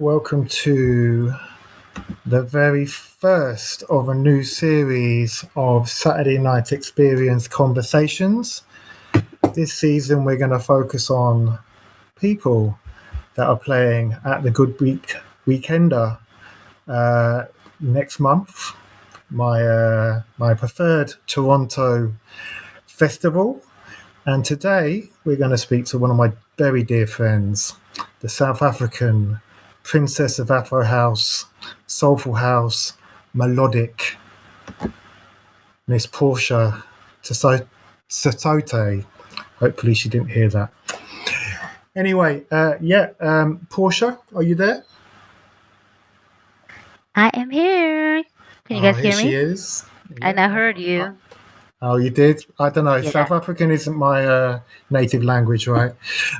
welcome to the very first of a new series of Saturday Night Experience conversations. This season, we're going to focus on people that are playing at the Goodbeat Weekender next month. My preferred Toronto festival. And today, we're going to speak to one of my very dear friends, the South African Princess of Afro House, Soulful House, Melodic, Miss Portia Tsotei. Hopefully she didn't hear that. Anyway, Portia, are you there? I am here. Can you guys hear me? She is. And I heard you. Oh, you did? I don't know. Yeah. South African isn't my native language, right?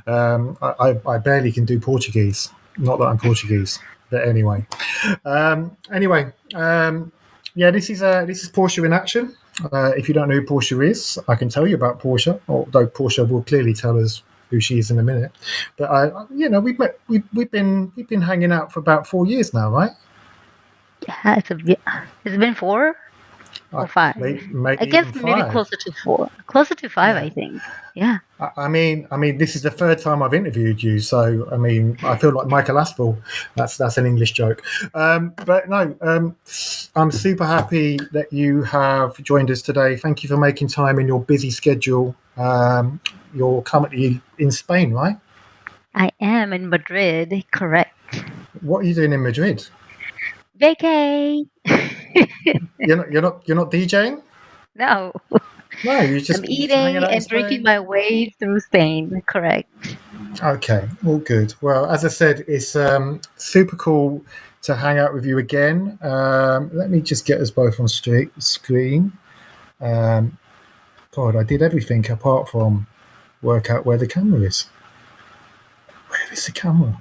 I barely can do Portuguese. Not that I'm Portuguese, but anyway. This is Portia in action. If you don't know who Portia is, I can tell you about Portia. Although Portia will clearly tell us who she is in a minute. But we've been hanging out for about 4 years now, right? Yeah, it's been 4 or 5. Maybe I guess even maybe 5. Closer to 4. Closer to 5, yeah. I think. Yeah. I mean, this is the third time I've interviewed you, so I mean, I feel like Michael Aspel. That's an English joke, but no, I'm super happy that you have joined us today. Thank you for making time in your busy schedule. You're currently in Spain, right? I am in Madrid, correct. What are you doing in Madrid? Vacay. You're not DJing? No. No, you're just I'm eating and drinking my way through Spain, correct. Okay, all good. Well, as I said, it's super cool to hang out with you again. Let me just get us both on screen. God, I did everything apart from work out where the camera is. Where is the camera?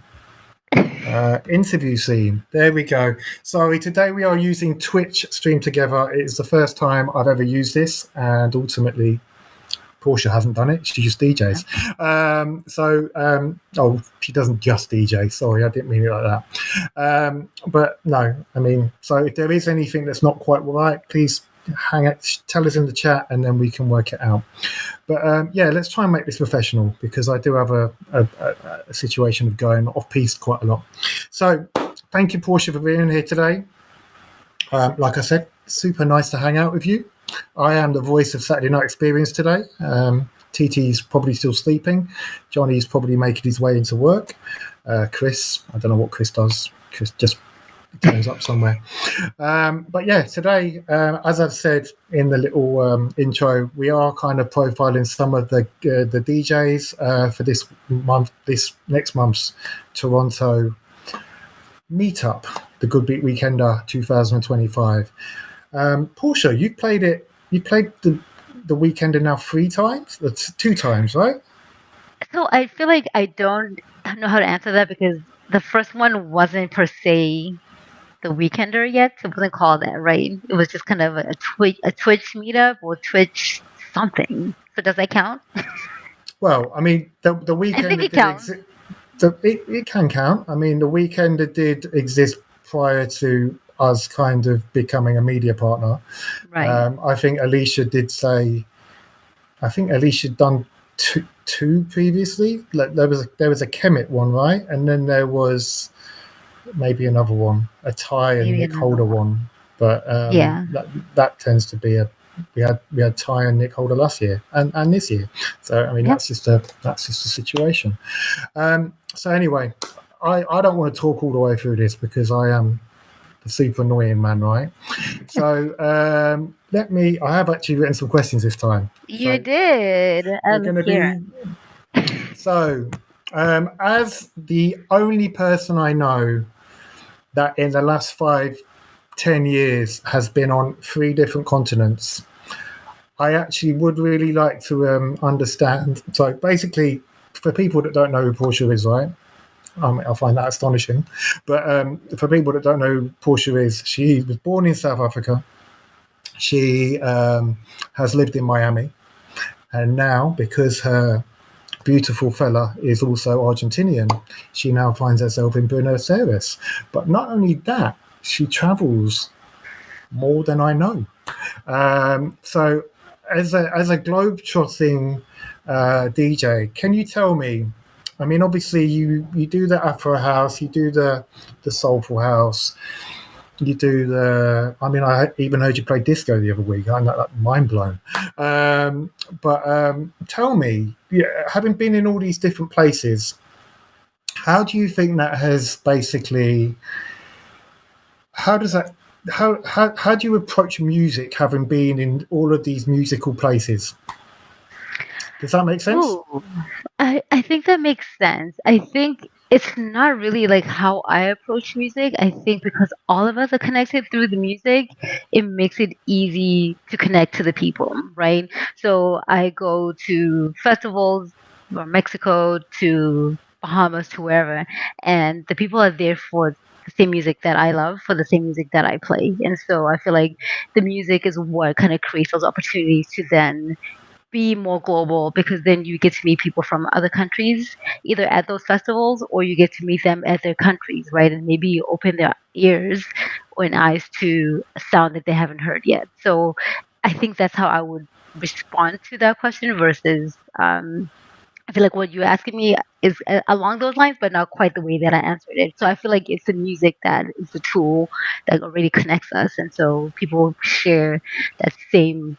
Interview scene. There we go. Sorry, today we are using Twitch Stream Together. It's the first time I've ever used this, and ultimately Portia hasn't done it. She just DJs. She doesn't just DJ. Sorry, I didn't mean it like that. But no, I mean, so if there is anything that's not quite right, please tell us in the chat, and then we can work it out. But let's try and make this professional, because I do have a situation of going off piste quite a lot. So thank you, Portia, for being here today. Like I said, super nice to hang out with you. I am the voice of Saturday Night Experience today. TT's probably still sleeping. Johnny's probably making his way into work. Chris, I don't know what Chris does. Chris just turns up somewhere. But yeah, today, as I've said in the little intro, we are kind of profiling some of the DJs for this next month's Toronto meetup, the Goodbeat Weekender 2025. Portia, you played the Weekender now 3 times? That's 2 times, right? So I feel like I don't know how to answer that, because the first one wasn't per se the Weekender yet. It wasn't called that, right? It was just kind of a Twitch meetup or Twitch something. So does that count? Well, I mean, the Weekender, I think it counts. It can count. I mean, the Weekender did exist prior to us kind of becoming a media partner. Right. I think Alicia did say. I think Alicia done two previously. Like there was a Kemet one, right? And then there was maybe another one, a Ty and Nick Holder one. But that tends to be we had Ty and Nick Holder last year and this year. So I mean that's just a situation. So anyway, I don't want to talk all the way through this, because I am the super annoying man, right? So I have actually written some questions this time. You did. So as the only person I know that in the last 5-10 years has been on 3 different continents, I actually would really like to understand. So basically, for people that don't know who Portia is, right? I find that astonishing. But for people that don't know who Portia is, she was born in South Africa. She has lived in Miami. And now, because her beautiful fella is also Argentinian. She now finds herself in Buenos Aires. But not only that, she travels more than I know. So, as a globe-trotting DJ, can you tell me? I mean, obviously, you do the Afro house, you do the soulful house, you do the. I mean, I even heard you play disco the other week. I'm like, mind blown. But tell me, yeah, having been in all these different places, how do you think that has basically? How does that? How do you approach music having been in all of these musical places? Does that make sense? Ooh, I think that makes sense. I think it's not really like how I approach music. I think because all of us are connected through the music, it makes it easy to connect to the people, right? So I go to festivals from Mexico to Bahamas to wherever, and the people are there for the same music that I love, for the same music that I play. And so I feel like the music is what kind of creates those opportunities to then be more global, because then you get to meet people from other countries either at those festivals, or you get to meet them at their countries, right? And maybe you open their ears or eyes to a sound that they haven't heard yet. So I think that's how I would respond to that question versus I feel like what you're asking me is along those lines, but not quite the way that I answered it. So I feel like it's the music that is the tool that already connects us, and so people share that same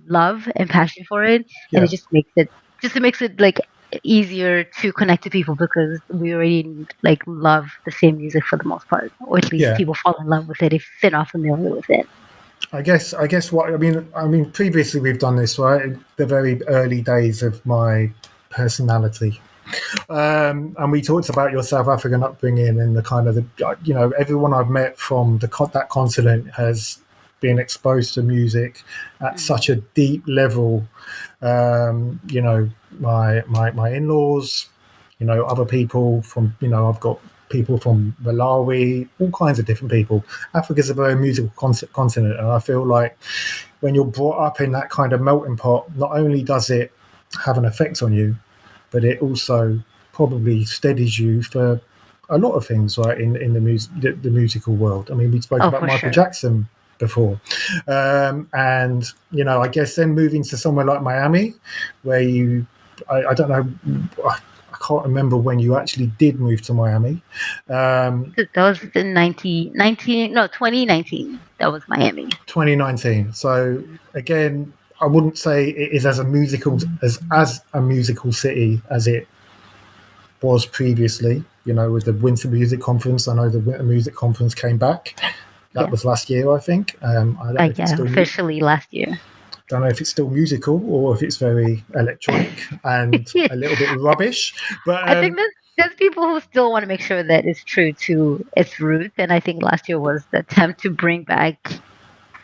love and passion for it, and Yeah, it makes it like easier to connect to people because we already like love the same music for the most part, or at least yeah. people fall in love with it if they're not familiar with it. I guess what I mean previously we've done this right. The very early days of my personality. And we talked about your South African upbringing and the kind of everyone I've met from that continent has been exposed to music at such a deep level. You know, my in-laws, other people from I've got people from Malawi, all kinds of different people. Africa's a very musical continent, and I feel like when you're brought up in that kind of melting pot, not only does it have an effect on you, but it also probably steadies you for a lot of things, right? In the musical world. I mean, we spoke Oh, about for Michael sure. Jackson before, and I guess then moving to somewhere like Miami, where I don't know, I can't remember when you actually did move to Miami. That was in 1919, no, 2019. That was Miami. 2019. So again, I wouldn't say it is as a musical city as it was previously. With the Winter Music Conference, I know the Winter Music Conference came back. That Yeah. was last year, I think. I don't know if it's Yeah, still officially last year. don't know if it's still musical or if it's very electronic and a little bit rubbish. But I think there's people who still want to make sure that it's true to its roots, and I think last year was the attempt to bring back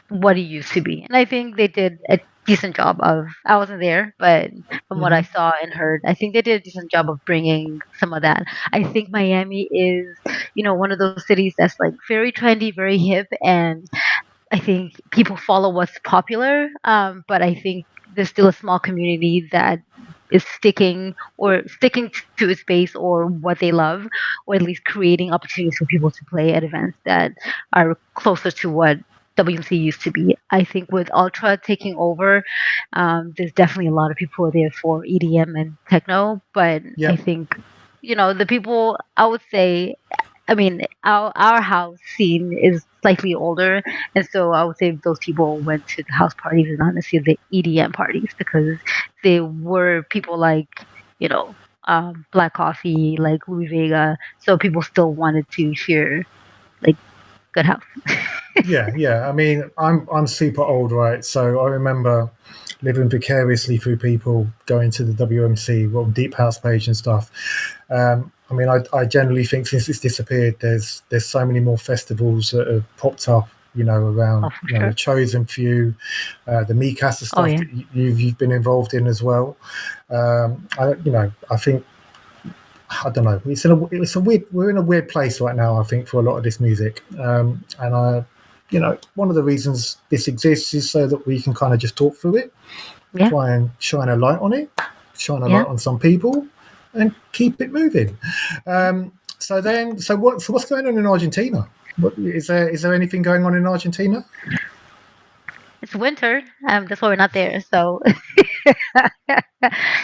what it used to be. And I think they did a decent job of. I wasn't there, but from what I mhm, saw and heard, I think they did a decent job of bringing some of that. I think Miami is, one of those cities that's like very trendy, very hip, and I think people follow what's popular, but I think there's still a small community that is sticking to its base or what they love, or at least creating opportunities for people to play at events that are closer to what WMC used to be. I think with Ultra taking over, there's definitely a lot of people who are there for EDM and techno, but I yep, think the people I would say, I mean, our house scene is slightly older, and so I would say those people went to the house parties and not necessarily the EDM parties, because they were people like, you know, Black Coffee, like Louis Vega. So people still wanted to hear like good house. yeah. I mean, I'm super old, right? So I remember living vicariously through people going to the WMC, well, Deep House page and stuff. I mean, I generally think since it's disappeared, there's so many more festivals that have popped up, Oh, around, for the sure. chosen few, the Mikasa Oh, stuff yeah. that you've been involved in as well. I think I don't know. It's a weird. We're in a weird place right now. I think for a lot of this music, and one of the reasons this exists is so that we can kind of just talk through it, Yeah. try and shine a light on it shine a Yeah. light on some people, and keep it moving. So what's going on in Argentina? Is there anything going on in Argentina? It's winter. That's why we're not there. So,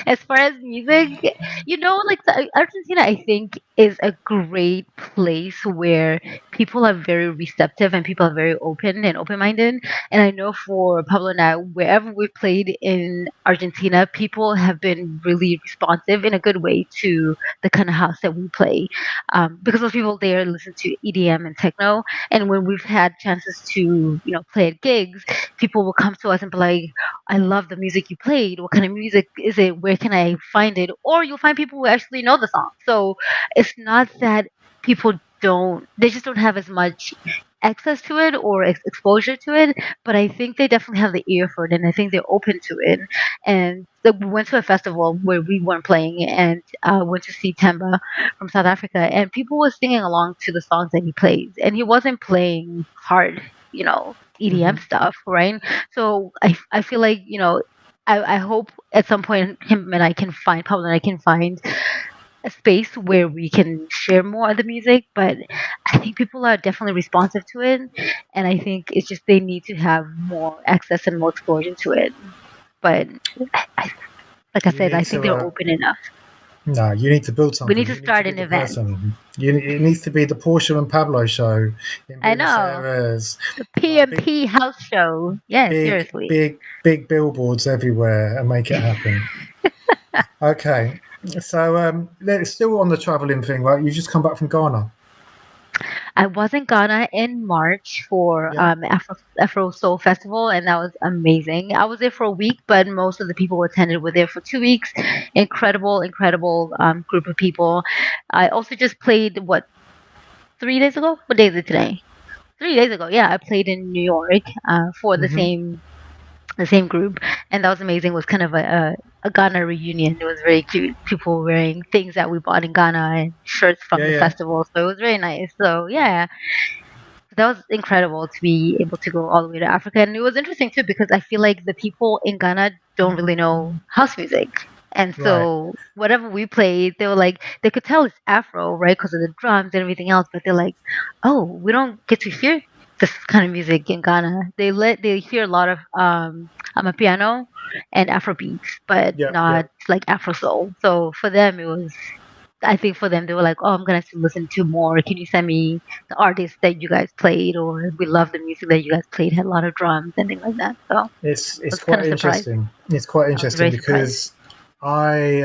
as far as music, like Argentina, I think is a great place where people are very receptive and people are very open and open-minded. And I know for Pablo and I, wherever we played in Argentina, people have been really responsive in a good way to the kind of house that we play, because those people there listen to EDM and techno. And when we've had chances to, play at gigs, people will come to us and be like, I love the music you played. What kind of music is it? Where can I find it? Or you'll find people who actually know the song. So it's not that people they just don't have as much access to it or exposure to it. But I think they definitely have the ear for it, and I think they're open to it. And we went to a festival where we weren't playing, and went to see Temba from South Africa, and people were singing along to the songs that he plays, and he wasn't playing hard, EDM stuff, right? So I feel like, I hope at some point Pablo and I can find a space where we can share more of the music, but I think people are definitely responsive to it, and I think it's just they need to have more access and more exposure to it. But like I You said, need I think they're to. open enough. No, you need to build We need something. to You need to start be an the event. person. It needs to be the Portia and Pablo show in I Buenos know. Aires. The Like big, PMP house show. Yeah, big, seriously. big, big billboards everywhere, and make it happen. Okay, so it's still on the traveling thing, right? You just come back from Ghana. I was in Ghana in March for Yeah. Afro Soul Festival, and that was amazing. I was there for a week, but most of the people who attended were there for 2 weeks. Incredible, incredible group of people. I also just played 3 days ago. What day is it today? 3 days ago. Yeah, I played in New York for Hmm. the same group, and that was amazing. It was kind of a Ghana reunion. It was very cute. People wearing things that we bought in Ghana and shirts from Yeah, the yeah. festival, so it was very nice. So yeah, that was incredible to be able to go all the way to Africa. And it was interesting too because I feel like the people in Ghana don't really know house music. And Right. so whatever we played, they were like, they could tell it's Afro, right? Because of the drums and everything else. But they're like, oh, we don't get to hear this kind of music in Ghana. They hear a lot of piano and Afro beats, but Yep. not Yep. like Afro soul. So for them, I think for them, they were like, "Oh, I'm gonna have to listen to more. Can you send me the artists that you guys played, or we love the music that you guys played, had a lot of drums and things like that." So I It's was kind quite of surprised. interesting. It's quite I was interesting very surprised. because I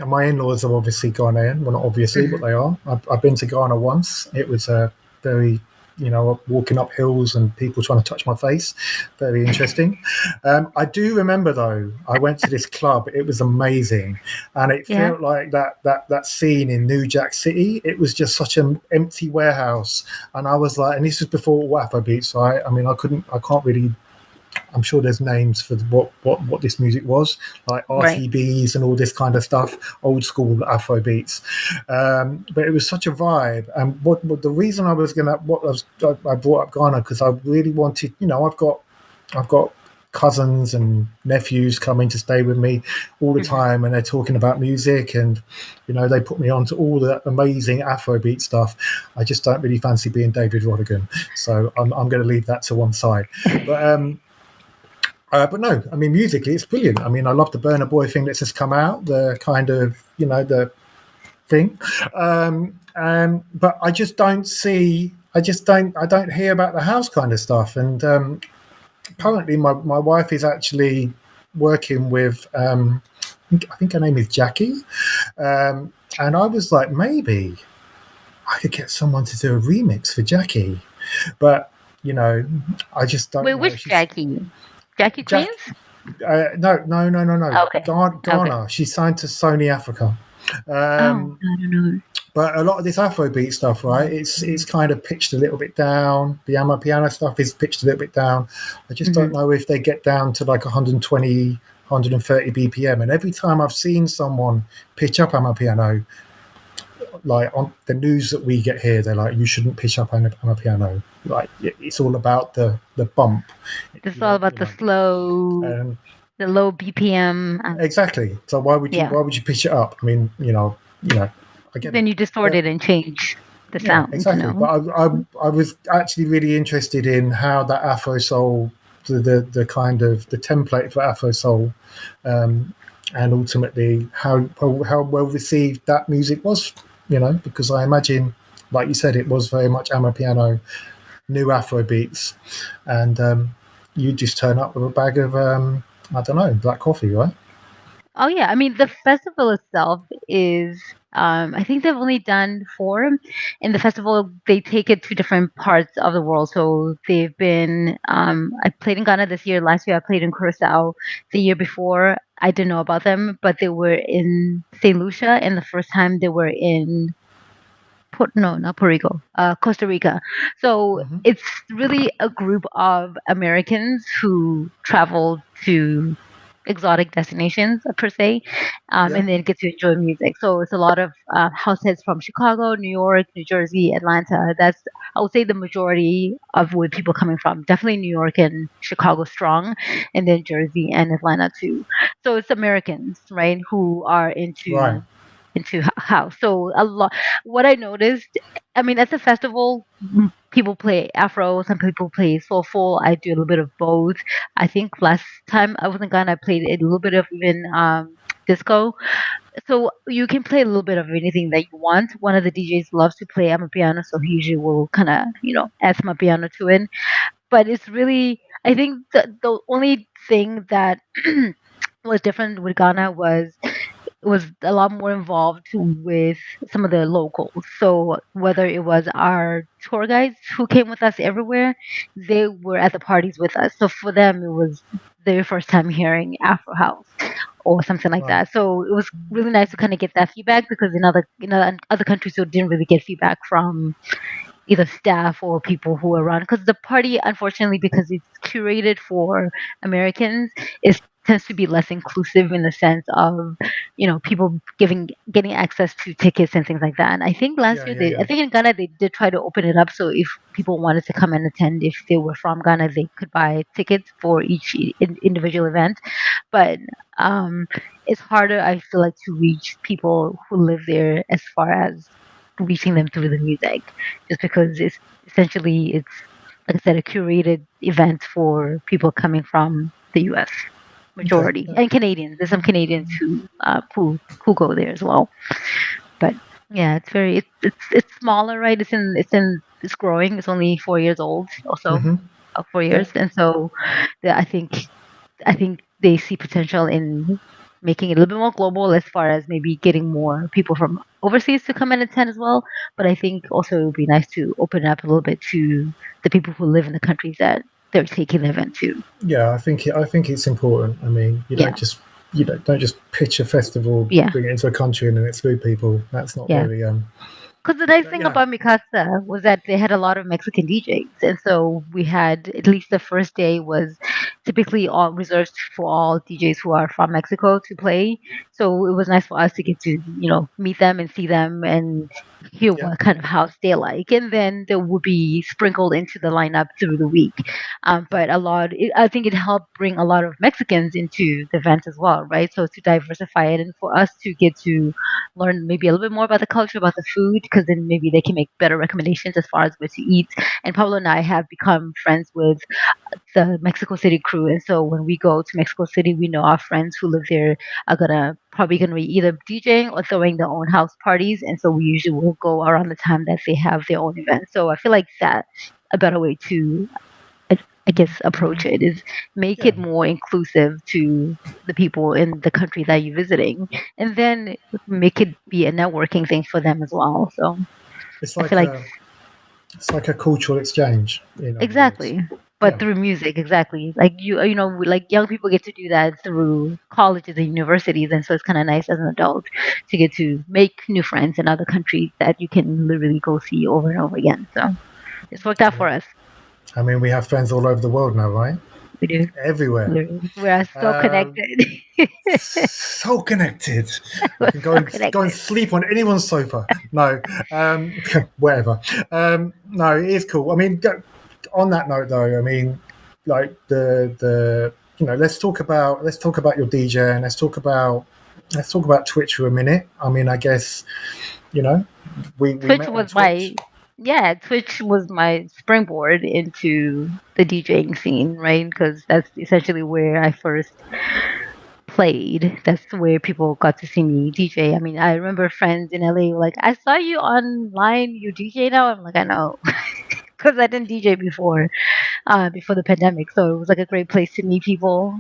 my in-laws are obviously Ghanaian. Well, not obviously, but Hmm. they are. I've been to Ghana once. It was a very walking up hills and people trying to touch my face. Very interesting. I do remember though. I went to this club. It was amazing, and it Yeah, felt like that scene in New Jack City. It was just such an empty warehouse, and I was like, and this was before Afro beats, right? I mean, I can't really. I'm sure there's names for what this music was, like right. RTBs and all this kind of stuff, old school Afro beats. But it was such a vibe. And what the reason I brought up Ghana because I really wanted, I've got cousins and nephews coming to stay with me all the Hmm. time, and they're talking about music, and they put me on to all the amazing Afrobeat stuff. I just don't really fancy being David Rodigan, so I'm going to leave that to one side. But but no, I mean, musically, it's brilliant. I mean, I love the Burner Boy thing that's just come out, the kind of, the thing. But I just don't see, I don't hear about the house kind of stuff. And apparently, my wife is actually working with, I think her name is Jackie. And I was like, maybe I could get someone to do a remix for Jackie. But, I just don't Wait, know. which Jackie? Jackie Jack, Queens? no, no, no, no, no. Okay, okay. Ghana. She's signed to Sony Africa. Oh, Um, I don't know. but a lot of this Afrobeat stuff, right? It's kind of pitched a little bit down. The Amapiano stuff is pitched a little bit down. I just don't Hmm. know if they get down to like 120, 130 BPM. And every time I've seen someone pitch up Amapiano, like on the news that we get here, they're like, you shouldn't pitch up Amapiano. Like it's all about the bump, This is all about the you know. slow. the low BPM. Exactly. So why would Yeah. you pitch it up? I mean, I get Then it. you distort But it and change the yeah, sound. exactly. But I was actually really interested in how that Afro soul, the kind of the template for Afro soul, and ultimately how well received that music was. Because I imagine, like you said, it was very much Amapiano, new Afro beats, and you just turn up with a bag of I don't know, black coffee, right? Oh yeah, I mean the festival itself is. I think they've only done four. In the festival, they take it to different parts of the world. So they've been. I played in Ghana this year. Last year, I played in Curacao. The year before, I didn't know about them, but they were in Saint Lucia, and the first time they were in no, not Puerto Rico, Costa Rica. So Hmm. it's really a group of Americans who travel to exotic destinations per se, Yeah. and then get to enjoy music. So it's a lot of house heads from Chicago, New York, New Jersey, Atlanta. That's I would say the majority of where people coming from. Definitely New York and Chicago strong, and then Jersey and Atlanta too. So it's Americans, right, who are Right. into house. So a lot. What I noticed, I mean, at the festival, people play Afro. Some people play Soulful. I do a little bit of both. I think last time I was in Ghana, I played a little bit of even disco. So you can play a little bit of anything that you want. One of the DJs loves to play amapiano, so he usually will kind of add some piano to it. But it's really, I think the only thing that was different with Ghana was a lot more involved with some of the locals. So whether it was our tour guides who came with us everywhere, they were at the parties with us. So for them, it was their first time hearing Afro House or something like Right. that. So it was really nice to kind of get that feedback because in other countries we didn't really get feedback from either staff or people who are around because the party unfortunately because it's curated for Americans is tends to be less inclusive in the sense of people getting access to tickets and things like that. And I think last Yeah. year Yeah. I Yeah. think in Ghana they did try to open it up so if people wanted to come and attend if they were from Ghana they could buy tickets for each individual event. But um it's harder I feel like to reach people who live there as far as reaching them through the music just because it's like I said a curated event for people coming from the US Okay. majority and Canadians. There's some Canadians who go there as well. But yeah, it's very it's smaller, right? It's growing. It's only 4 years old, also Hmm. 4 years, Yeah. and so I think they see potential in making it a little bit more global as far as maybe getting more people from overseas to come and attend as well. But I think also it would be nice to open it up a little bit to the people who live in the countries that they're taking the event to. Yeah. I think it's important. I mean, Yeah, don't just pitch a festival, yeah, bring it into a country, and then exclude people. That's not yeah. very. Because the nice But thing yeah. about Mikasa was that they had a lot of Mexican DJs, and so we had at least the first day was typically all reserved for all DJs who are from Mexico to play. So it was nice for us to get to meet them and see them and hear Yeah. what kind of house they like, and then there would be sprinkled into the lineup through the week. Yeah. But I think it helped bring a lot of Mexicans into the event as well, right? So to diversify it and for us to get to learn maybe a little bit more about the culture, about the food, because then maybe they can make better recommendations as far as where to eat. And Pablo and I have become friends with the Mexico City crew, and so when we go to Mexico City, we know our friends who live there are probably gonna be either DJing or throwing their own house parties, and so we usually will go around the time that they have their own event. So I feel like that a better way to I I guess approach it is make Yeah. it more inclusive to the people in the country that you're visiting, and then make it be a networking thing for them as well. So It's I feel like like a cultural exchange. In other words. exactly, but Yeah. through music, exactly. Like like young people get to do that through colleges and universities, and so it's kind of nice as an adult to get to make new friends in other countries that you can literally go see over and over again. So it's worked I out for mean, us. we have friends all over the world now, right? We do. Everywhere. We are so Um, connected. so connected. I We're can so go and connected. sleep on anyone's sofa. No, whatever. No, it is cool. I mean, on that note, though, I mean, like let's talk about your DJ, and let's talk about Twitch for a minute. I mean, I guess you know we Twitch met on was Twitch. Twitch was my springboard into the DJing scene, right? Because that's essentially where I first played. That's where people got to see me DJ. I mean, I remember friends in LA were like, "I saw you online. You DJ now?" I'm like, "I know," because I didn't DJ before the pandemic. So it was like a great place to meet people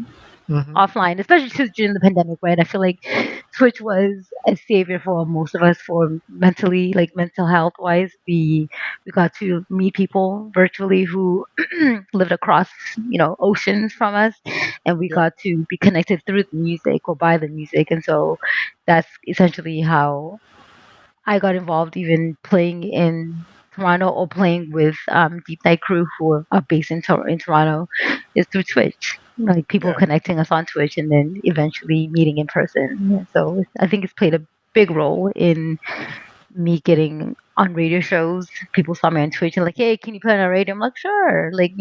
Hmm. offline, especially during the pandemic, right? I feel like Twitch was a savior for most of us for mentally, like mental health wise. We got to meet people virtually who lived across, oceans from us, and we Yeah, got to be connected through the music or by the music. And so that's essentially how I got involved, even playing in Toronto or playing with Deep Night Crew, who are based in Toronto, is through Twitch. Like people yeah, connecting us on Twitch and then eventually meeting in person. Yeah, so I think it's played a big role in me getting on radio shows. People saw me on Twitch and like, hey, can you play on a radio? I'm like, sure. Like,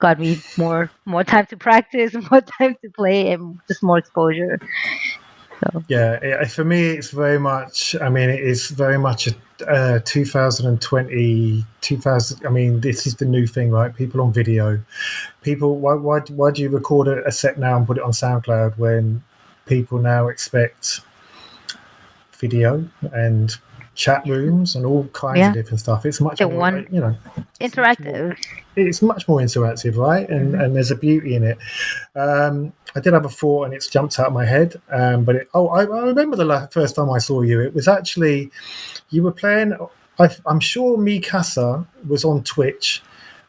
got me more time to practice, more time to play, and just more exposure. So yeah. For me, it's very much. I mean, it is very much a 2020, 2000. I mean, this is the new thing, right? People on video. People, why do you record a set now and put it on SoundCloud when people now expect video and chat rooms and all kinds of yeah, different stuff? It's much the more, one it's much more. interactive. It's much more interactive, right? Hmm. And there's a beauty in it. I did have a thought, and it's jumped out of my head. I remember the first time I saw you. It was actually you were playing. I'm sure Mikasa was on Twitch,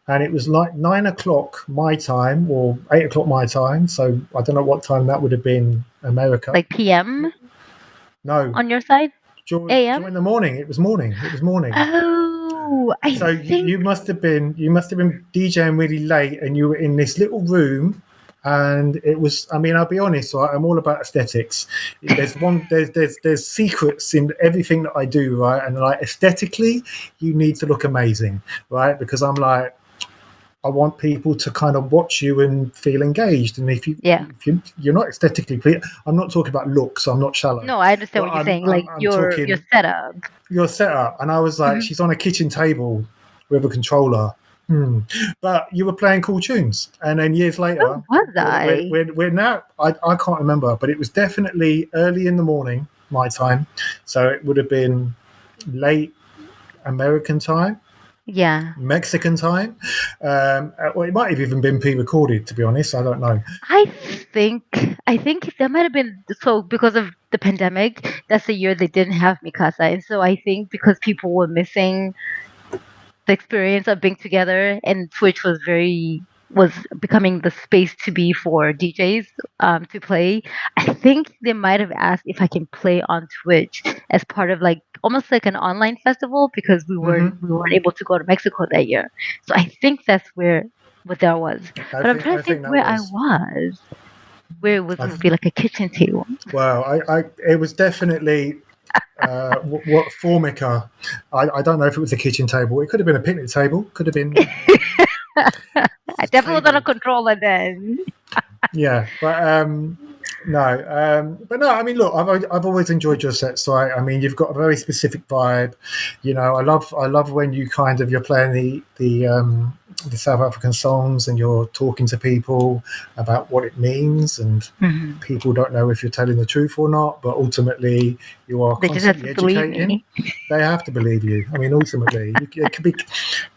and it was like 9 o'clock my time or 8 o'clock my time. So I don't know what time that would have been America. Like PM No, on your side? AM? during the morning. It was morning. It was morning. Oh, I So think you must have been DJing really late, and you were in this little room, and it was. I mean, I'll be honest, right? I'm all about aesthetics. There's secrets in everything that I do, right? And like aesthetically, you need to look amazing, right? Because I'm like, I want people to kind of watch you and feel engaged. And yeah. you're not aesthetically, I'm not talking about looks. I'm not shallow, No, I understand but what you're saying. Like I'm your talking setup. your setup. And I was like, Mhm. she's on a kitchen table with a controller. Hmm. But you were playing cool tunes. And then years Where later, was I? we're now, I can't remember, but it was definitely early in the morning, my time. So it would have been late American time, Yeah. Mexican time. Or it might have even been pre-recorded, to be honest. I don't know. I think I think that might have been so because of the pandemic, that's the year they didn't have Mikasa. And so I think because people were missing the experience of being together, and Twitch was becoming the space to be for DJs to play. I think they might have asked if I can play on Twitch as part of like almost like an online festival because Hmm. we weren't able to go to Mexico that year. So I think that's where what that was. But I'm trying I to think think that where I was. was. Where it was I, would be like a kitchen table. well, it was definitely what Formica. I don't know if it was a kitchen table. It could have been a picnic table. Could have been I just a definitely was on a table. controller then. Yeah, but no. I mean, look, I've always enjoyed your sets. So I mean, you've got a very specific vibe. You know, I love when you're playing the South African songs and you're talking to people about what it means, and Mhm. people don't know if you're telling the truth or not. But ultimately, you are They just have constantly to believe educating. me. They have to believe you. I mean, ultimately, it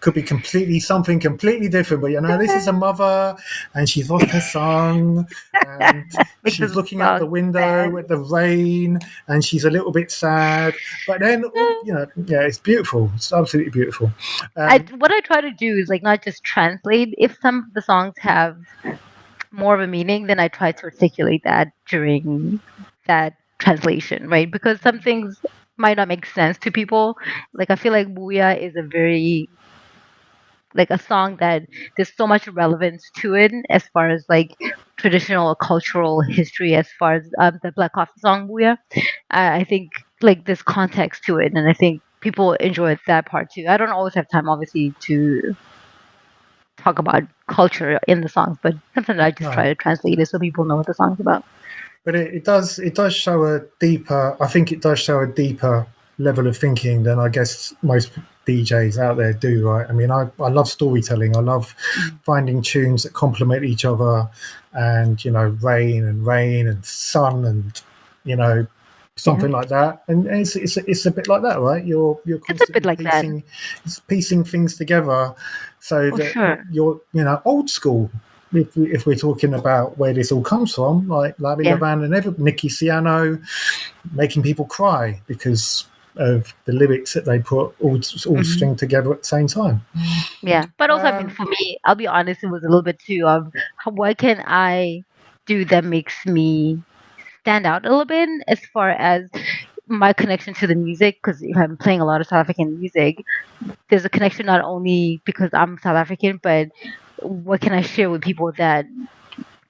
could be completely something completely different. But this is a mother, and she's lost her son, and Make she's the looking out the song sad. window at the rain, and she's a little bit sad. But then, yeah, it's beautiful. It's absolutely beautiful. Um, What I try to do is like not just translate. If some of the songs have more of a meaning, then I try to articulate that during that translation, right? Because some things might not make sense to people. Like I feel like Booyah is a very like a song that there's so much relevance to it as far as like traditional or cultural history as far as the Black Coffee song Booyah. I think like there's context to it, and I think people enjoy that part too. I don't always have time, obviously, to talk about culture in the songs, but sometimes I just try to translate it so people know what the song's about. But it does show a deeper. I think it does show a deeper level of thinking than I guess most DJs out there do. Right? I mean, I love storytelling. I love finding tunes that complement each other, and rain and sun and something like that. And it's a bit like that, right? You're constantly like piecing things together so that you're old school. If we're talking about where this all comes from, like Larry Levan and Nicky Siano making people cry because of the lyrics that they put all string together at the same time. Yeah, but also, I mean, for me, I'll be honest, it was a little bit too of what can I do that makes me stand out a little bit as far as my connection to the music, because if I'm playing a lot of South African music, there's a connection not only because I'm South African, but what can I share with people that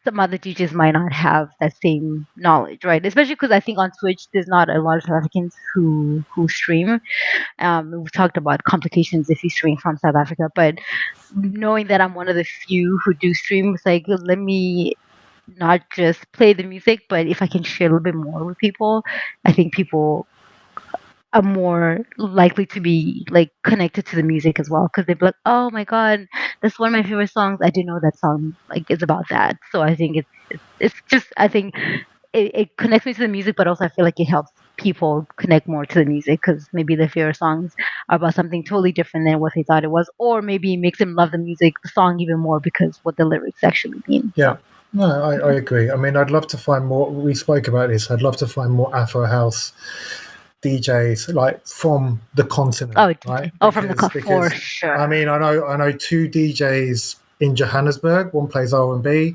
some other DJs might not have that same knowledge, right? Especially because I think on Twitch there's not a lot of South Africans who stream. We've talked about complications if you stream from South Africa, but knowing that I'm one of the few who do stream, it's like let me not just play the music, but if I can share a little bit more with people, I think people are more likely to be like connected to the music as well, because they'd be like, oh my god, that's one of my favorite songs. I didn't know that song like is about that. So I think it's just, I think it connects me to the music, but also I feel like it helps people connect more to the music because maybe their favorite songs are about something totally different than what they thought it was, or maybe it makes them love the song even more because what the lyrics actually mean. Yeah. No, I agree. I mean, I'd love to find more. We spoke about this. I'd love to find more Afro House DJs like from the continent. Right? From the continent, for sure. I mean, I know two DJs in Johannesburg. One plays R&B.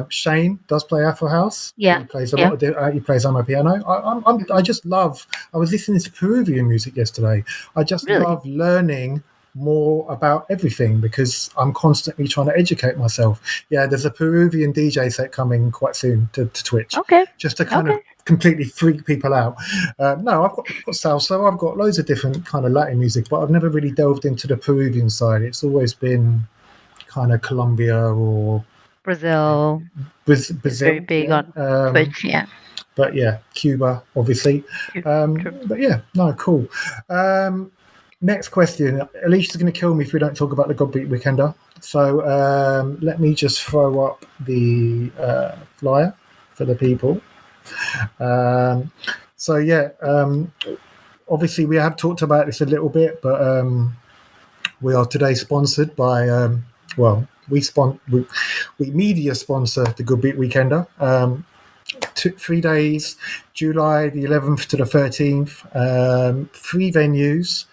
Shane does play Afro House. Yeah, he plays a lot of. He plays amapiano. I just love. I was listening to Peruvian music yesterday. I just love learning more about everything because I'm constantly trying to educate myself. Yeah, there's a Peruvian DJ set coming quite soon to Twitch. Okay. Just to kind of completely freak people out. No, I've got salsa. I've got loads of different kind of Latin music, but I've never really delved into the Peruvian side. It's always been kind of Colombia or Brazil. Brazil, very big on Twitch, yeah. But yeah, Cuba, obviously. But yeah, no, cool. Next question. Alicia's going to kill me if we don't talk about the Goodbeat Weekender. So let me just throw up the flyer for the people. So yeah, obviously we have talked about this a little bit, but we are today sponsored by we media sponsor the Goodbeat Weekender. 3 days, July the 11th to the 13th, 3 venues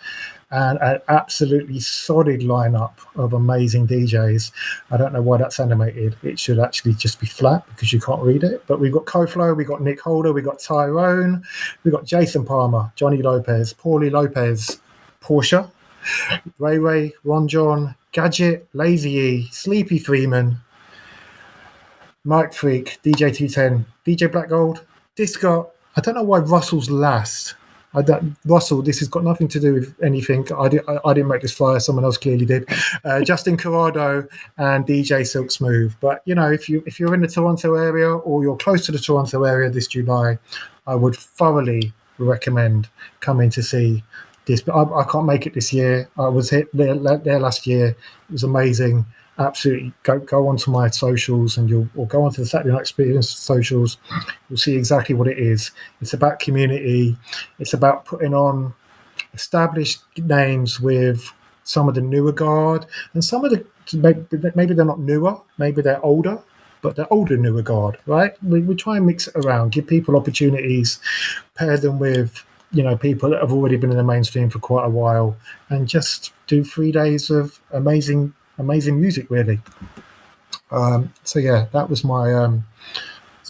and an absolutely solid lineup of amazing DJs. I don't know why that's animated. It should actually just be flat because you can't read it. But we've got Koflo, we've got Nick Holder, we've got Tyrone, we've got Jason Palmer, Johnny Lopez, Paulie Lopez, Portia, Ray, Ron John, Gadget, Lazy E, Sleepy Freeman, Mike Freak, DJ 210, DJ Black Gold, Disco. I don't know why Russell's last. Russell, this has got nothing to do with anything. I didn't make this flyer. Someone else clearly did. Justin Corrado and DJ Silk Smooth. But if you're in the Toronto area or you're close to the Toronto area this July, I would thoroughly recommend coming to see this. But I can't make it this year. I was there last year. It was amazing. Absolutely, go onto my socials or go onto the Saturday Night Experience socials. You'll see exactly what it is. It's about community. It's about putting on established names with some of the newer guard and some of the maybe they're not newer, maybe they're older, but they're older newer guard, right? We try and mix it around, give people opportunities, pair them with people that have already been in the mainstream for quite a while, and just do 3 days of amazing music, really. So yeah, that was my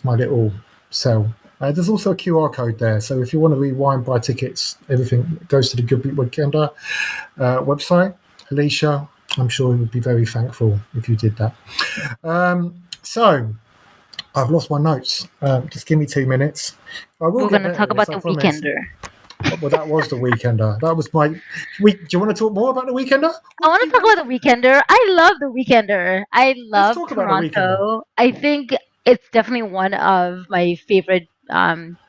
little sell. There's also a QR code there, so if you want to rewind, buy tickets, everything goes to the Goodbeat Weekender website. Alicia, I'm sure you would be very thankful if you did that. So I've lost my notes. Just give me 2 minutes. We're going to talk about the Weekender. Well, that was the Weekender. That was my. Do you want to talk more about the Weekender? I want to talk about the Weekender. I love the Weekender. I Let's love talk about the Weekender. Toronto. I think it's definitely one of my favorite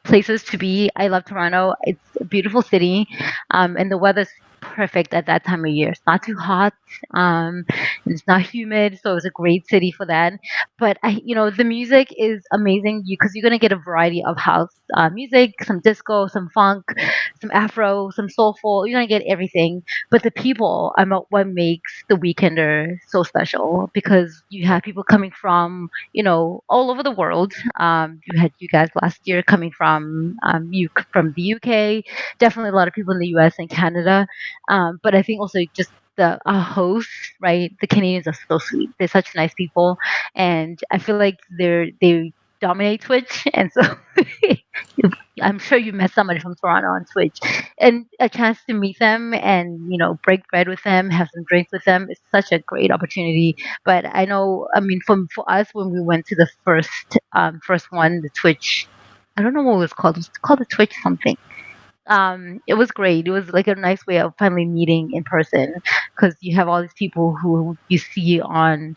places to be. I love Toronto. It's a beautiful city, and the weather's perfect at that time of year. It's not too hot, um, and it's not humid, so it's a great city for that. But the music is amazing because you're gonna get a variety of house music, some disco, some funk, some Afro, some soulful. You're gonna get everything, but the people are what makes the Weekender so special because you Yeah. have people coming from all over the world. You had you guys last year coming from from the UK, definitely a lot of people in the US and Canada. But I think also just the hosts, right? The Canadians are so sweet. They're such nice people, and I feel like they dominate Twitch, and so I'm sure you met somebody from Toronto on Twitch, and a chance to meet them and break bread with them, have some drinks with them is such a great opportunity. But I know, I mean, for us when we went to the first one, the Twitch, I don't know what it was called. It was called the Twitch something. It was great. It was like a nice way of finally meeting in person because you have all these people who you see on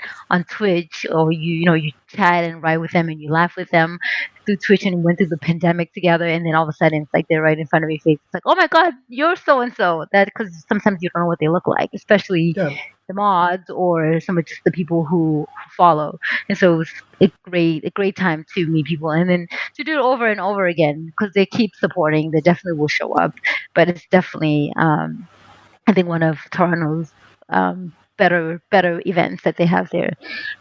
Twitch, or you chat and write with them and you laugh with them through Twitch, and went through the pandemic together, and then all of a sudden it's like they're right in front of your face. It's like, oh my god, you're so and so. That because sometimes you don't know what they look like, especially Yeah. the mods or some of just the people who follow. And so it was a great time to meet people, and then to do it over and over again because they keep supporting. They definitely will show up, but it's definitely I think one of Toronto's better events that they have there.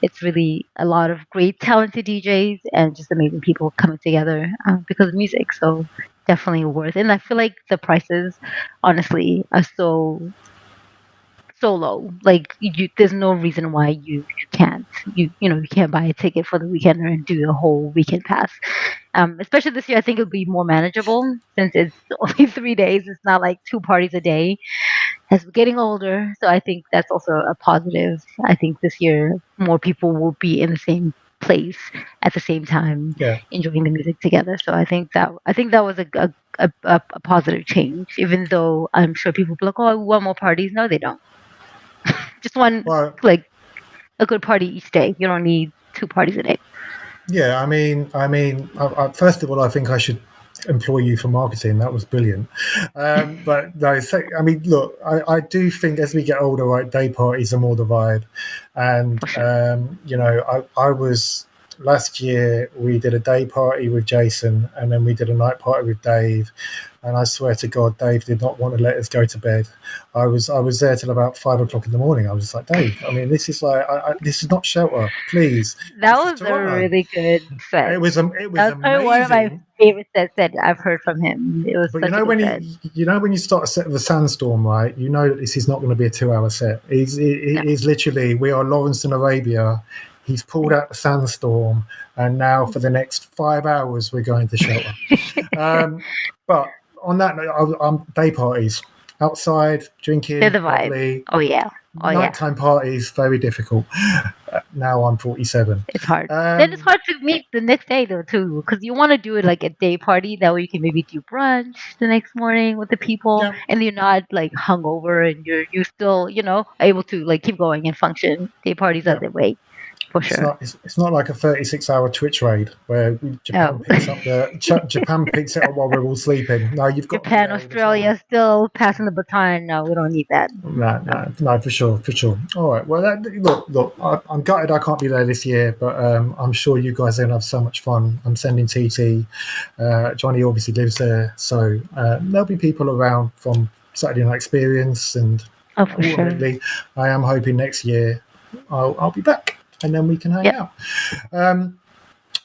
It's really a lot of great talented DJs and just amazing people coming together because of music. So definitely worth it. And I feel like the prices honestly are so low. Like there's no reason why you can't you can't buy a ticket for the weekend and do a whole weekend pass. Especially this year, I think it'll be more manageable since it's only 3 days. It's not like two parties a day. As we're getting older, so I think that's also a positive. I think this year more people will be in the same place at the same time, Yeah. enjoying the music together. So I think that was a positive change. Even though I'm sure people be like, "Oh, I want more parties." No, they don't. Just one, Well, like a good party each day. You don't need two parties a day. yeah. First of all, I think I should employ you for marketing. That was brilliant. But no, look, I do think as we get older, right, day parties are more the vibe. And For sure. I was last year we did a day party with Jason, and then we did a night party with Dave. And I swear to God, Dave did not want to let us go to bed. I was there till about 5 o'clock in the morning. I was just like, Dave, I mean, this is like this is not shelter, please. That This is was a Toronto. really good set. It That was was probably one of my amazing. favorite sets that I've heard from him. It was But such a good set. when you start a set with a sandstorm, right? You know that this is not going to be a 2 hour set. No. It is literally we are Lawrence in Arabia. He's pulled out the sandstorm, and now for the next 5 hours we're going to shelter. Um, but on that note, I'm day parties outside They're drinking, the vibe. lovely. Oh yeah. Oh yeah. Nighttime parties very difficult. Now I'm 47. It's hard. Then it's Um, hard to meet the next day though too, because you want to do it like a day party. That way you can maybe do brunch the next morning with the people, yeah, and you're not like hungover, and you're still able to like keep going and function. Day parties are yeah. the way for sure. It's not like a 36-hour Twitch raid where No. Japan picks it up while we're all sleeping. No, you've got to be Japan, there all the time. Australia, still passing the baton. No, we don't need that. No, No. no, for sure, for sure. All right. Well, look. I'm gutted I can't be there this year, but I'm sure you guys are gonna have so much fun. I'm sending TT. Johnny obviously lives there, so there'll be people around from Saturday Night Experience, and Oh, for sure. ultimately, I am hoping next year I'll be back, and then we can hang Yep. out. Um,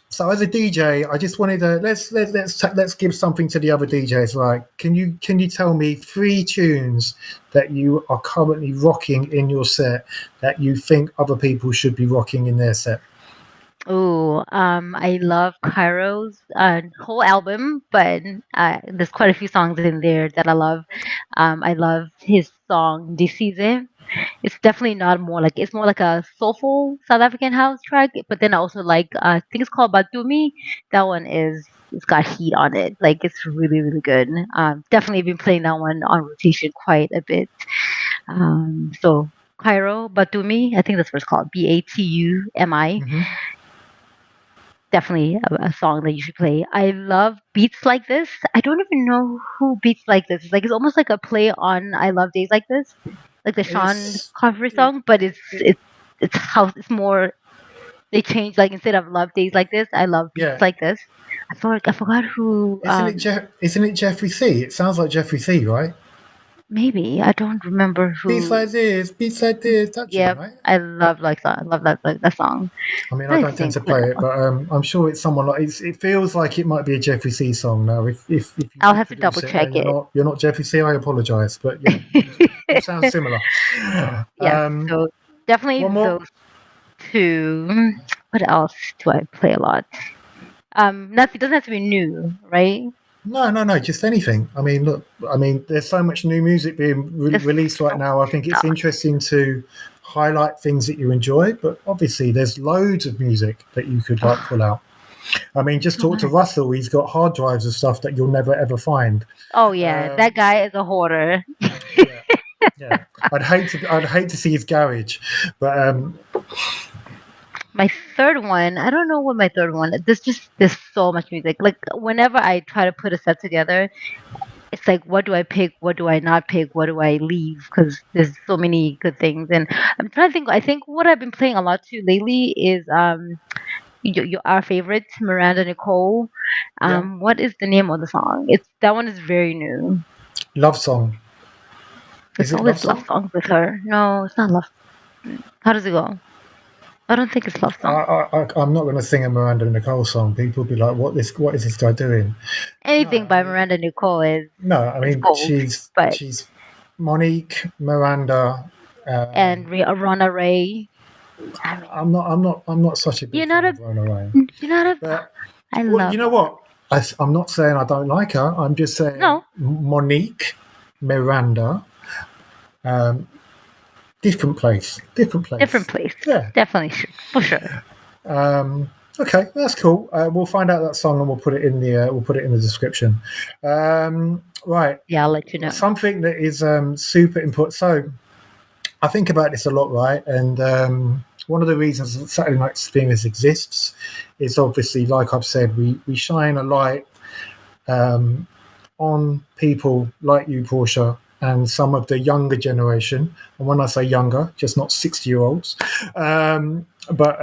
so as a DJ, I just wanted to let's give something to the other DJs. Like, can you tell me 3 tunes that you are currently rocking in your set that you think other people should be rocking in their set? Oh, I love Cairo's whole album, but there's quite a few songs in there that I love. I love his song "Decise." It's definitely not more like it's more like a soulful South African house track, but then I also like I think it's called Batumi. That one is it's got heat on it. Like it's really really good. Definitely been playing that one on rotation quite a bit. So Cairo Batumi, I think that's what it's called. Batumi. Hmm. Definitely a song that you should play. I love beats like this. I don't even know who beats like this. It's like it's almost like a play on "I Love Days Like This," like the Sean It's Connery it, song, but it's it, it's it's how it's more. They changed like instead of "Love Days Like This," I love beats yeah. like this. I forgot who. Isn't it Jeffrey C? It sounds like Jeffrey C, right? Maybe I don't remember who. Beats like this, that tune, Yep, right? I love like that. I love that song. I mean, I I don't tend think to what play it, else? but I'm sure it's someone like it feels like it might be a Jeffrey C song now. If you I'll did have to double produce it, then check it. you're not Jeffrey C. I apologise, but yeah, you sound similar. Yes, so definitely One more. those two. What else do I play a lot? Nothing doesn't have to be new, right? No, just anything. I mean, look, I mean, there's so much new music being Just released right so now. I think it's stuff. interesting to highlight things that you enjoy, but obviously there's loads of music that you could like pull out. I mean, just So talk to much. Russell. He's got hard drives of stuff that you'll never ever find. Oh yeah, that Um, guy is a hoarder. yeah, yeah. I'd hate to see his garage, but My third one, I don't know what my third one. There's so much music. Like whenever I try to put a set together, it's like what do I pick? What do I not pick? What do I leave? Because there's so many good things. And I'm trying to think. I think what I've been playing a lot too lately is our favorite Miranda Nicole. yeah, What is the name of the song? It's that one is very new. love song. Is It's it love always love song? songs with her. No, it's not love. How does it go? I don't think it's love song. I'm not going to sing a Miranda Nicole song. People will be like, What is this guy doing?" No, Anything I by mean, Miranda Nicole no, I is mean gold. But she's Monique Miranda. and Um, Rona Ray. I mean, I'm not such a big you're not fan a of Rona Ray. you're not a. But I well, you love know what? I'm not saying I don't like her. I'm just saying no Monique Miranda. Um, different different place. place. Yeah. Definitely for sure. Um, okay, that's cool. We'll find out that song and we'll put it in the description. Right, Yeah, I'll let you know. something that is super important. So I think about this a lot, right? And one of the reasons that Saturday Night Streamers exists is obviously, like I've said, we shine a light um, on people like you, Portia, and some of the younger generation. And when I say younger, just not 60-year-olds, but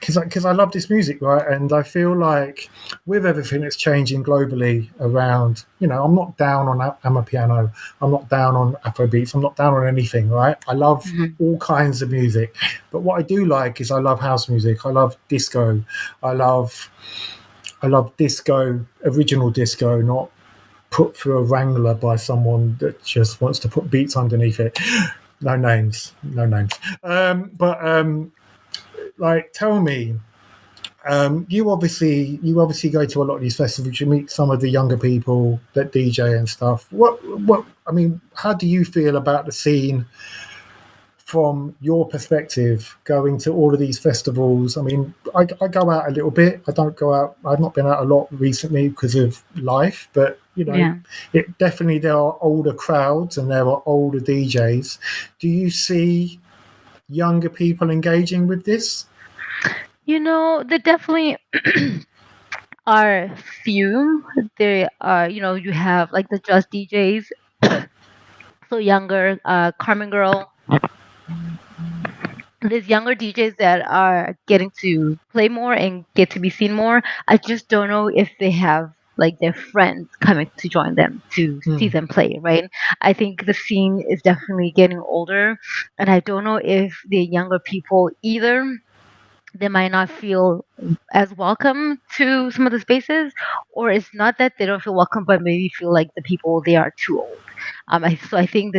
because I love this music, right? And I feel like with everything that's changing globally around, I'm not down on Amapiano, I'm not down on Afrobeats, I'm not down on anything, right? I love Mhm. all kinds of music, but what I do like is I love house music, I love disco, I love I love disco, original disco, not put through a wrangler by someone that just wants to put beats underneath it. No names, no names. But like, tell me, you obviously go to a lot of these festivals. You meet some of the younger people that DJ and stuff. What? I mean, how do you feel about the scene from your perspective, going to all of these festivals? I mean, I go out a little bit. I don't go out. I've not been out a lot recently because of life, but Yeah. it definitely there are older crowds and there are older DJs. Do you see younger people engaging with this? There definitely are few. There are, you have like the Just DJs, so younger, Carmen Girl. There's younger DJs that are getting to play more and get to be seen more. I just don't know if they have like their friends coming to join them to see Hmm. them play, right? I think the scene is definitely getting older, and I don't know if the younger people either they might not feel as welcome to some of the spaces, or it's not that they don't feel welcome, but maybe feel like the people they are too old. So I think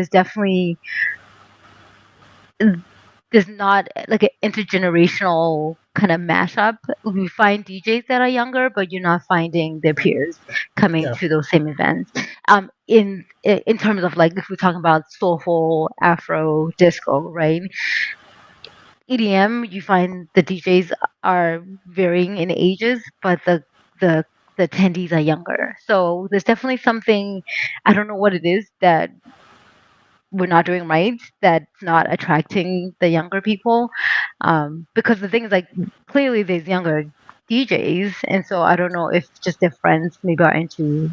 there's not like an intergenerational kind of mashup. We find DJs that are younger, but you're not finding their peers coming Yeah. to those same events. In terms of like if we're talking about soulful, Afro, disco, right? EDM, you find the DJs are varying in ages, but the the attendees are younger. So there's definitely something, I don't know what it is that we're not doing right, that's not attracting the younger people. Because the thing is, like, clearly there's younger DJs, and so I don't know if just their friends maybe are into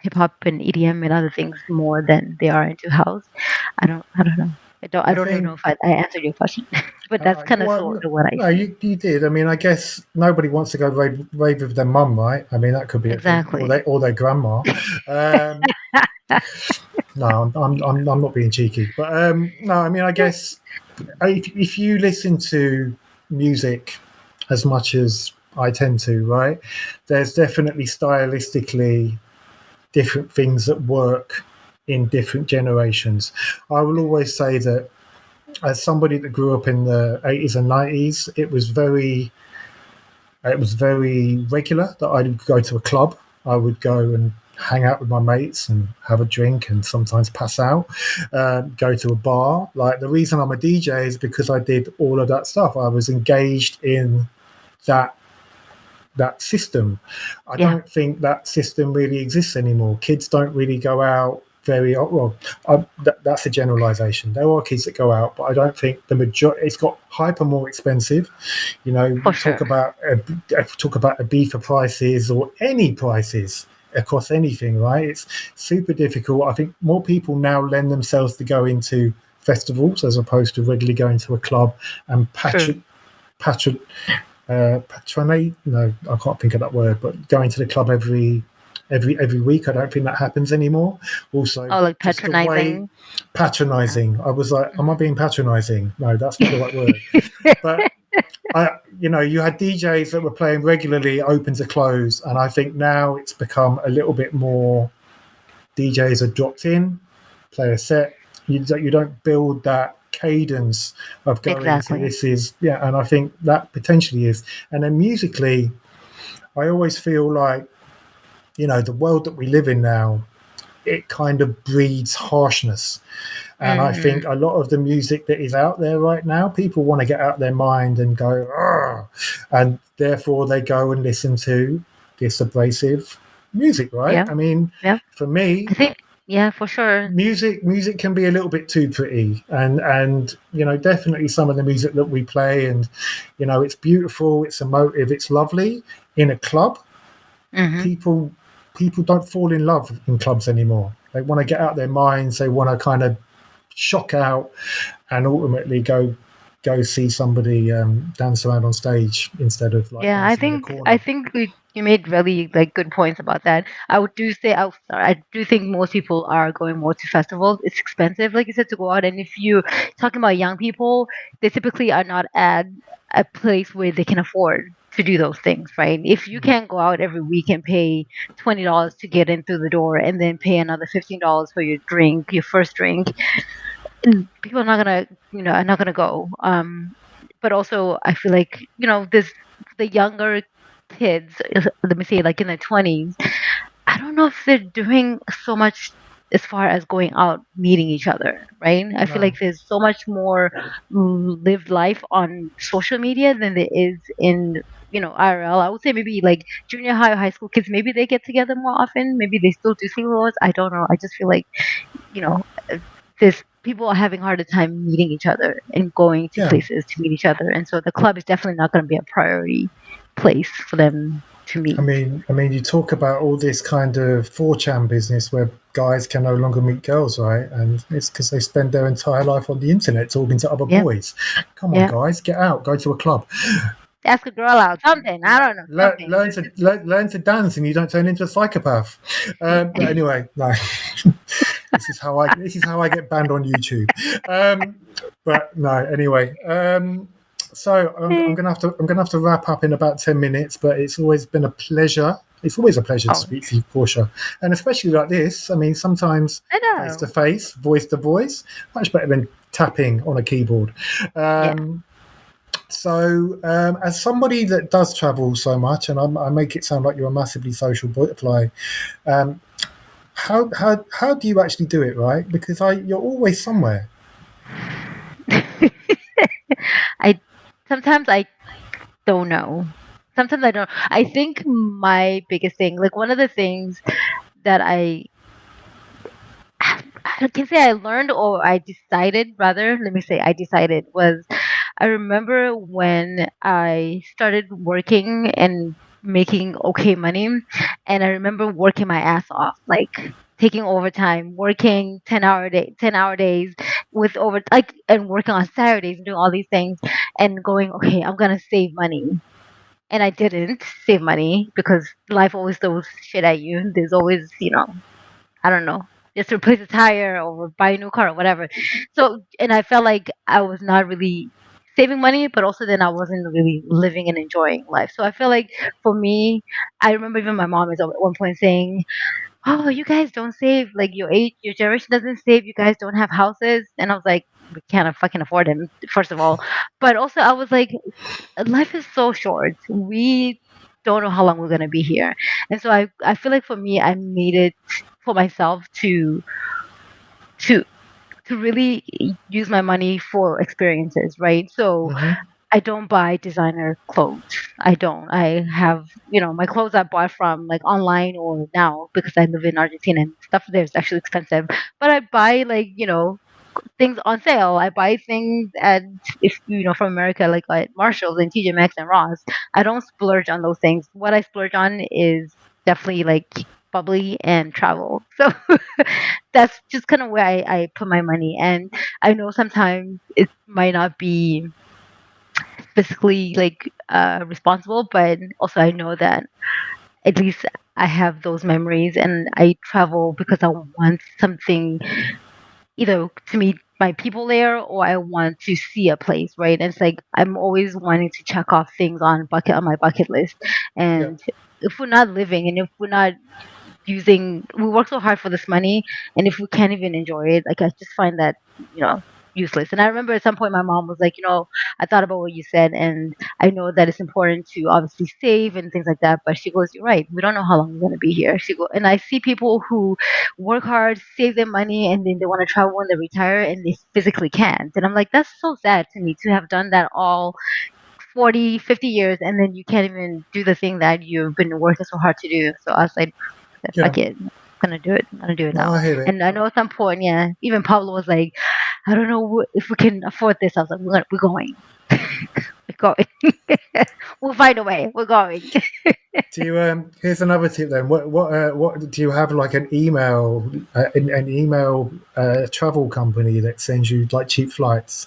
hip hop and EDM and other things more than they are into house. I don't know. I I don't even know think. if I answered your question, but that's kind of Well, sort of what I no, see. you did. I mean, I guess nobody wants to go rave with their mum, right? I mean, that could be a thing, Exactly. or their grandma. Um, no, I'm not being cheeky, but no, I mean, I guess if you listen to music as much as I tend to, right? There's definitely stylistically different things that work in different generations. I will always say that as somebody that grew up in the 80s and 90s, it was very regular that I would go to a club. I would go and hang out with my mates and have a drink and sometimes pass out, go to a bar. Like, the reason I'm a DJ is because I did all of that stuff. I was engaged in that system. I Yeah, don't think that system really exists anymore. Kids don't really go out very well. That's a generalization. There are kids that go out, but I don't think the majority. It's got hyper more expensive. You know, for sure. talk about Ibiza prices or any prices across anything. Right? It's super difficult. I think more people now lend themselves to go into festivals as opposed to regularly going to a club and True. patronate. No, I can't think of that word. But going to the club every week, I don't think that happens anymore. Also, Oh, like just the way patronizing. patronizing. I was like, am I being patronizing? No, that's not the right word. But you had DJs that were playing regularly, open to close, and I think now it's become a little bit more. DJs are dropped in, play a set. You don't build that cadence of going to Exactly. this is yeah, and I think that potentially is. And then musically, I always feel like the world that we live in now, it kind of breeds harshness. And I think Mm, a lot of the music that is out there right now, people want to get out their mind and go, "Argh," and therefore they go and listen to this abrasive music, right? yeah, I mean, yeah. for me, I think, yeah, for sure. music can be a little bit too pretty, and definitely some of the music that we play, and it's beautiful, it's emotive, it's lovely in a club. Hmm. People don't fall in love in clubs anymore. They want to get out their minds, they want to kind of shock out and ultimately go see somebody dance around on stage instead of like Yeah, dancing in a I corner. think you made really like good points about that. I would do say I do think most people are going more to festivals. It's expensive, like you said, to go out, and if you talking about young people, they typically are not at a place where they can afford to do those things, right? If you can't go out every week and pay $20 to get in through the door, and then pay another $15 for your drink, your first drink, people are not gonna are not gonna go. But also I feel like this the younger kids, let me say, like in their 20s, I don't know if they're doing so much as far as going out meeting each other, right? I feel No. like there's so much more lived life on social media than there is in IRL. I would say maybe like junior high or high school kids, maybe they get together more often, maybe they still do sleepovers. I don't know. I just feel like you know, uh, this people are having a harder time meeting each other and going to Yeah. places to meet each other, and so the club is definitely not going to be a priority place for them to I meet. mean, I mean, you talk about all this kind of 4chan business where guys can no longer meet girls, right? And it's because they spend their entire life on the internet talking to other Yeah, boys. Come on, yeah. guys, get out, go to a club, Ask a girl out, something. I don't know, something. learn to dance, and you don't turn into a psychopath. But anyway, no, this is how I get banned on YouTube. Um, but no, anyway. So I'm gonna have to wrap up in about 10 minutes. But it's always been a pleasure. It's always a pleasure to Oh, speak to you, Portia, and especially like this. I mean, sometimes I face to know. face, voice to voice, much better than tapping on a keyboard. Yeah. As somebody that does travel so much, and I make it sound like you're a massively social butterfly, um, how do you actually do it, right? Because you're always somewhere. I sometimes I don't know. sometimes I don't. I think my biggest thing, like one of the things that I can say I learned or I decided, rather, let me say I decided, was I remember when I started working and making okay money, and I remember working my ass off, like taking overtime, working 10-hour days with over like and working on Saturdays and doing all these things and going, okay, I'm gonna save money. And I didn't save money because life always throws shit at you. There's always, I don't know, just replace a tire or buy a new car or whatever. So, and I felt like I was not really saving money, but also then I wasn't really living and enjoying life. So I feel like for me, I remember even my mom is at one point saying, "Oh, you guys don't save. Like your generation doesn't save. You guys don't have houses." And I was like, "We can't fucking afford them, first of all." But also, I was like, life is so short. We don't know how long we're gonna be here, and so I feel like for me, I made it for myself to to really use my money for experiences, right? So Hmm. I don't buy designer clothes. I don't. I have, my clothes I bought from like online or now because I live in Argentina and stuff there is actually expensive. But I buy like, things on sale. I buy things at if from America like at Marshalls and TJ Maxx and Ross. I don't splurge on those things. What I splurge on is definitely like bubbly and travel. So that's just kind of where I put my money. And I know sometimes it might not be physically like responsible, but also I know that at least I have those memories and I travel because I want something either to meet my people there or I want to see a place, right? And it's like I'm always wanting to check off things on my bucket list. Yeah. And if we're not living and if we're not we work so hard for this money and if we can't even enjoy it, like I just find that, you know, useless. And I remember at some point my mom was like, I thought about what you said and I know that it's important to obviously save and things like that, but she goes, you're right, we don't know how long we're going to be here. She go and I see people who work hard, save their money, and then they want to travel when they retire and they physically can't. And I'm like, that's so sad to me to have done that all 40, 50 years and then you can't even do the thing that you've been working so hard to do. So I was like, Yeah. fuck it. I'm gonna do it. I'm gonna do it No, now. I hear it. And I know at some point, yeah, even Pablo was like, I don't know if we can afford this. I was like, we're going. We're going. We'll find a way. We're going. Do you? Here's another tip. Then, what do you have like an email travel company that sends you like cheap flights?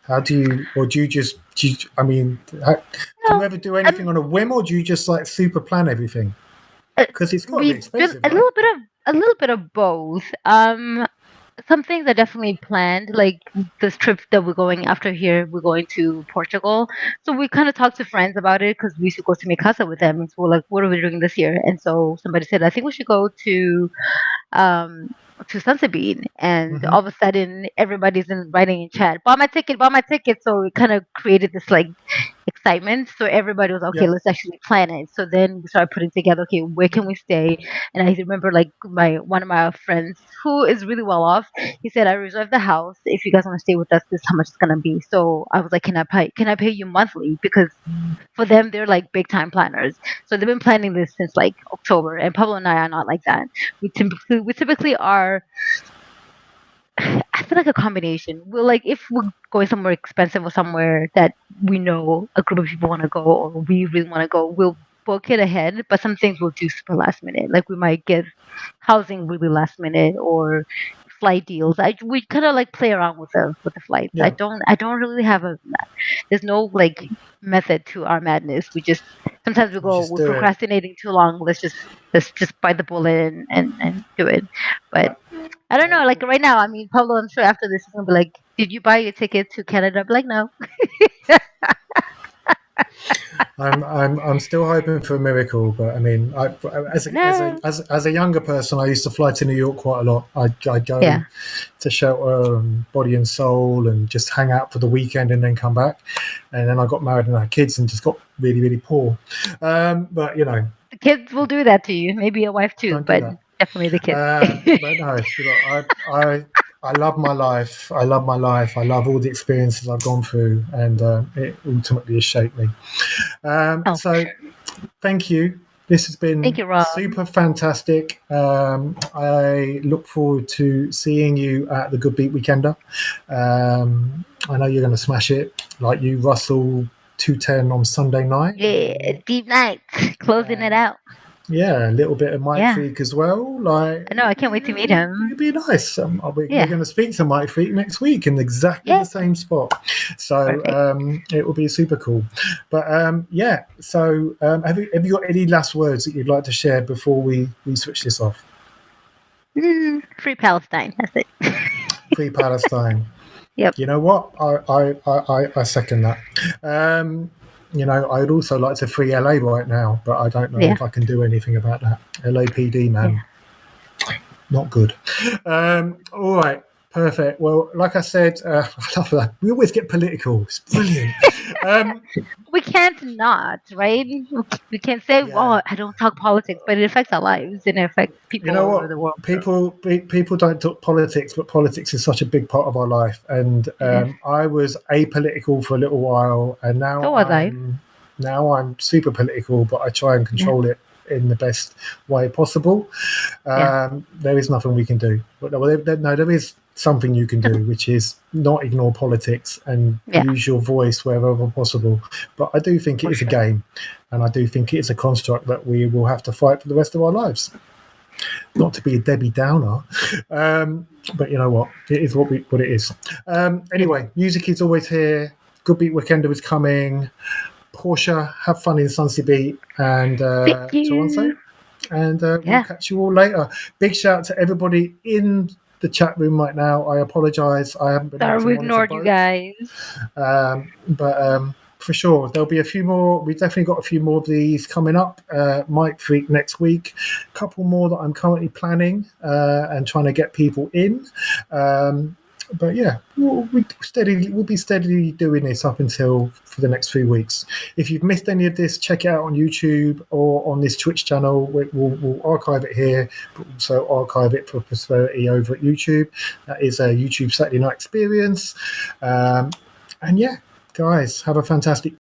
How do you, or do you just? I mean, do you No, ever do anything on a whim, or do you just like super plan everything? uh, Because it's got to be we did expensive, right? a little bit of both. Some things are definitely planned, like this trip that we're going after here, we're going to Portugal. So we kind of talked to friends about it because we used to go to Mikasa with them. And so we're like, what are we doing this year? And so somebody said, I think we should go um to Sunsabine, and Hmm. all of a sudden everybody's writing in chat, buy my ticket. So it kind of created this like excitement. So everybody was okay, Yeah. let's actually plan it. So then we started putting together, okay, where can we stay? And I remember like my one of my friends who is really well off, he said, I reserved the house. If you guys want to stay with us, this is how much it's gonna be. So I was like, can I pay you monthly? Because for them they're like big time planners. So they've been planning this since like October, and Pablo and I are not like that. We typically are, I feel like a combination. We're like if we're going somewhere expensive or somewhere that we know a group of people want to go or we really want to go, we'll book it ahead. But some things we'll do super last minute. Like we might get housing really last minute or flight deals. We kind of like play around with the flights. I Yeah. don't really have there's no like method to our madness. We just sometimes we You go, just we're do it. procrastinating too long. Let's just bite the bullet and do it. But Yeah. I don't I, know. Like right now, I mean, Pablo, I'm sure after this is gonna be like, "Did you buy your ticket to Canada?" I'm like, "No." I'm still hoping for a miracle, but I mean, No. as a younger person, I used to fly to New York quite a lot. I'd go Yeah. to shelter Body and Soul and just hang out for the weekend and then come back. And then I got married and I had kids and just got really really poor. But The kids will do that to you. Maybe your wife too, don't do but that. definitely the kids. But no, I love my life. I love my life. I love all the experiences I've gone through, and it ultimately has shaped me. Oh, for So sure. thank you. This has Thank been you, Rob. super fantastic. I look forward to seeing you at the Goodbeat Weekender. I know you're going to smash it, like you, Russell 210 on Sunday night. Yeah, deep night, closing it out. Yeah, a little bit of Mike Yeah, Freak as well. Like, I know. I can't wait to meet him. it'd be nice. We're Yeah, going to speak to Mike Freak next week in exactly the yeah, same spot. So perfect. it will be super cool. But yeah, so have you got any last words that you'd like to share before we switch this off? Free Palestine. That's it. Free Palestine. Yep. You know what? I second that. I'd also like to free LA right now, but I don't know Yeah. if I can do anything about that. LAPD, man. Yeah. Not good. All right. Perfect. Well, like I said, I love that. We always get political. It's brilliant. We can't not, right? We can say, Yeah. "Well, I don't talk politics," but it affects our lives and it affects You people know all over what? the world. So People don't talk politics, but politics is such a big part of our life. And it is. I was apolitical for a little while, and So was I. now I'm super political, but I try and Yeah. control it in the best way possible. Yeah. There is nothing we can do, but there is something you can do, which is not ignore politics and Yeah. use your voice wherever possible. But I do think it For is a sure. game, and I do think it is a construct that we will have to fight for the rest of our lives. Not to be a Debbie Downer, but you know what? It is what it is. Anyway, music is always here. Goodbeat Weekender is coming. Portia, have fun in Sunset Beat and Thank Toronto. you. And we'll Yeah. catch you all later. Big shout out to everybody in the chat room right now. I apologise. I haven't been able Sorry to we monitor ignored you both. guys. But for sure, there'll be a few more. We've definitely got a few more of these coming up. Mike Freak next week. A couple more that I'm currently planning and trying to get people in. But yeah, we'll be steadily doing this up until for the next few weeks. If you've missed any of this, check it out on YouTube or on this Twitch channel. We'll archive it here, but also archive it for posterity over at YouTube. That is a YouTube Saturday Night Experience. And yeah, guys, have a fantastic